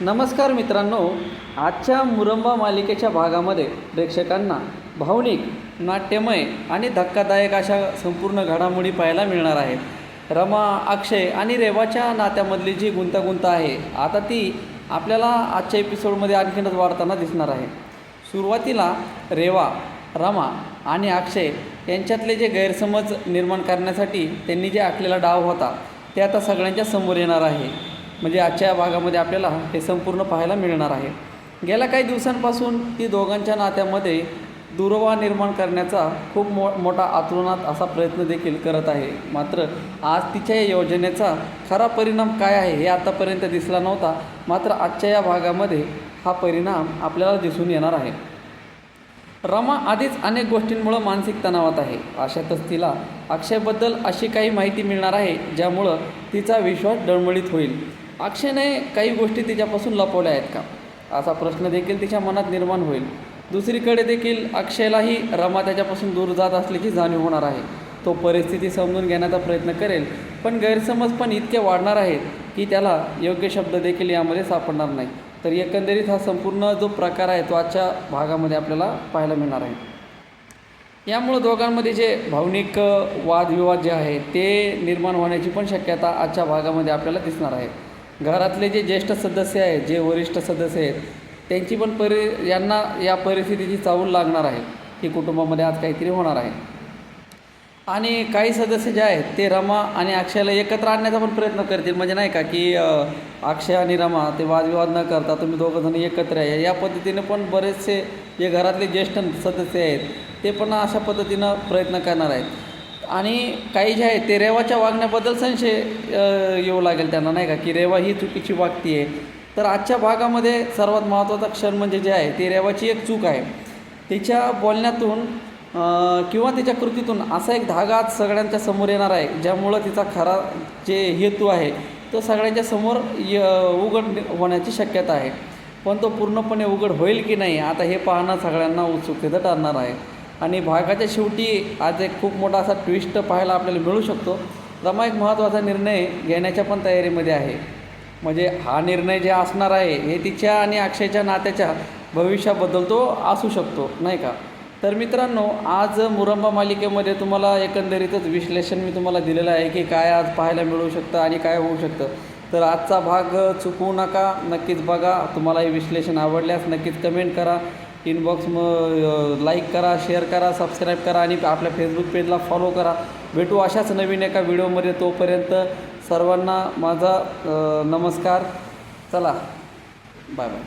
नमस्कार मित्रांनो, आजच्या मुरंबा मालिकेच्या भागामध्ये प्रेक्षकांना भावनिक, नाट्यमय आणि धक्कादायक अशा संपूर्ण घडामोडी पाहायला मिळणार आहेत. रमा, अक्षय आणि रेवाच्या नात्यामधली जी गुंतागुंत आहे, आता ती आपल्याला आजच्या एपिसोडमध्ये आणखीनच वाढताना दिसणार आहे. सुरुवातीला रेवा, रमा आणि अक्षय यांच्यातले जे गैरसमज निर्माण करण्यासाठी त्यांनी जे आखलेला डाव होता ते आता सगळ्यांच्या समोर येणार आहे. म्हणजे आजच्या भागामध्ये आपल्याला हे संपूर्ण पाहायला मिळणार आहे. गेल्या काही दिवसांपासून ती दोघांच्या नात्यामध्ये दुरावा निर्माण करण्याचा खूप मोठा आतुरणात असा प्रयत्न देखील करत आहे. मात्र आज तिच्या या योजनेचा खरा परिणाम काय आहे हे आतापर्यंत दिसला नव्हता. मात्र आजच्या या भागामध्ये हा परिणाम आपल्याला दिसून येणार आहे. रमा आधीच अनेक गोष्टींमुळं मानसिक तणावात आहे. अशातच तिला अक्षयबद्दल अशी काही माहिती मिळणार आहे ज्यामुळं तिचा विश्वास डळमळीत होईल. अक्षयने काही गोष्टी तिच्यापासून लपवल्या आहेत का, असा प्रश्न देखील तिच्या मनात निर्माण होईल. दुसरीकडे देखील अक्षयलाही रमा त्याच्यापासून दूर जात असल्याची जाणीव होणार आहे. तो परिस्थिती समजून घेण्याचा प्रयत्न करेल, पण गैरसमज पण इतके वाढणार आहेत की त्याला योग्य शब्द देखील यामध्ये सापडणार नाही. तर एकंदरीत हा संपूर्ण जो प्रकार आहे तो आजच्या भागामध्ये आपल्याला पाहायला मिळणार आहे. यामुळं दोघांमध्ये जे भावनिक वादविवाद जे आहे ते निर्माण होण्याची पण शक्यता आजच्या भागामध्ये आपल्याला दिसणार आहे. घरातले जे ज्येष्ठ सदस्य आहेत, जे वरिष्ठ सदस्य आहेत, त्यांची पण यांना या परिस्थितीची चाहूल लागणार आहे की कुटुंबामध्ये आज काहीतरी होणार आहे. आणि काही सदस्य जे आहेत ते रमा आणि अक्षयला एकत्र आणण्याचा पण प्रयत्न करतील. म्हणजे नाही का की अक्षय आणि रमा ते वादविवाद न करता तुम्ही दोघंजण एकत्र आहे, या पद्धतीने पण बरेचसे जे घरातले ज्येष्ठ सदस्य आहेत ते पण अशा पद्धतीनं प्रयत्न करणार आहेत. आणि काही जे आहे ते रेवाच्या वागण्याबद्दल संशय येऊ लागेल त्यांना, नाही का की रेवा ही चुकीची वागती आहे. तर आजच्या भागामध्ये सर्वात महत्त्वाचा क्षण म्हणजे जे आहे ते रेवाची एक चूक आहे. तिच्या बोलण्यातून किंवा तिच्या कृतीतून असा एक धागा आज सगळ्यांच्या समोर येणार आहे ज्यामुळं तिचा खरा जे हेतू आहे तो सगळ्यांच्या समोर उघड होण्याची शक्यता आहे. पण तो पूर्णपणे उघड होईल की नाही आता हे पाहणं सगळ्यांना उत्सुकतेचं ठरणार आहे. आणि भागाच्या शेवटी आज एक खूप मोठा असा ट्विस्ट पाहायला आपल्याला मिळू शकतो. रमा एक महत्त्वाचा निर्णय घेण्याच्या पण तयारीमध्ये आहे. म्हणजे हा निर्णय जे असणार आहे हे तिच्या आणि अक्षयच्या नात्याच्या भविष्याबद्दल तो असू शकतो, नाही का. तर मित्रांनो, आज मुरंबा मालिकेमध्ये तुम्हाला एकंदरीतच विश्लेषण मी तुम्हाला दिलेलं आहे की काय आज पाहायला मिळू शकतं आणि काय होऊ शकतं. तर आजचा भाग चुकवू नका, नक्कीच बघा. तुम्हाला हे विश्लेषण आवडल्यास नक्कीच कमेंट करा, इनबॉक्स लाईक करा, शेअर करा, सबस्क्राईब करा आणि आपल्या फेसबुक पेजला फॉलो करा. भेटू अशाच नवीन एका व्हिडिओमध्ये. तोपर्यंत सर्वांना माझा नमस्कार. चला, बाय बाय.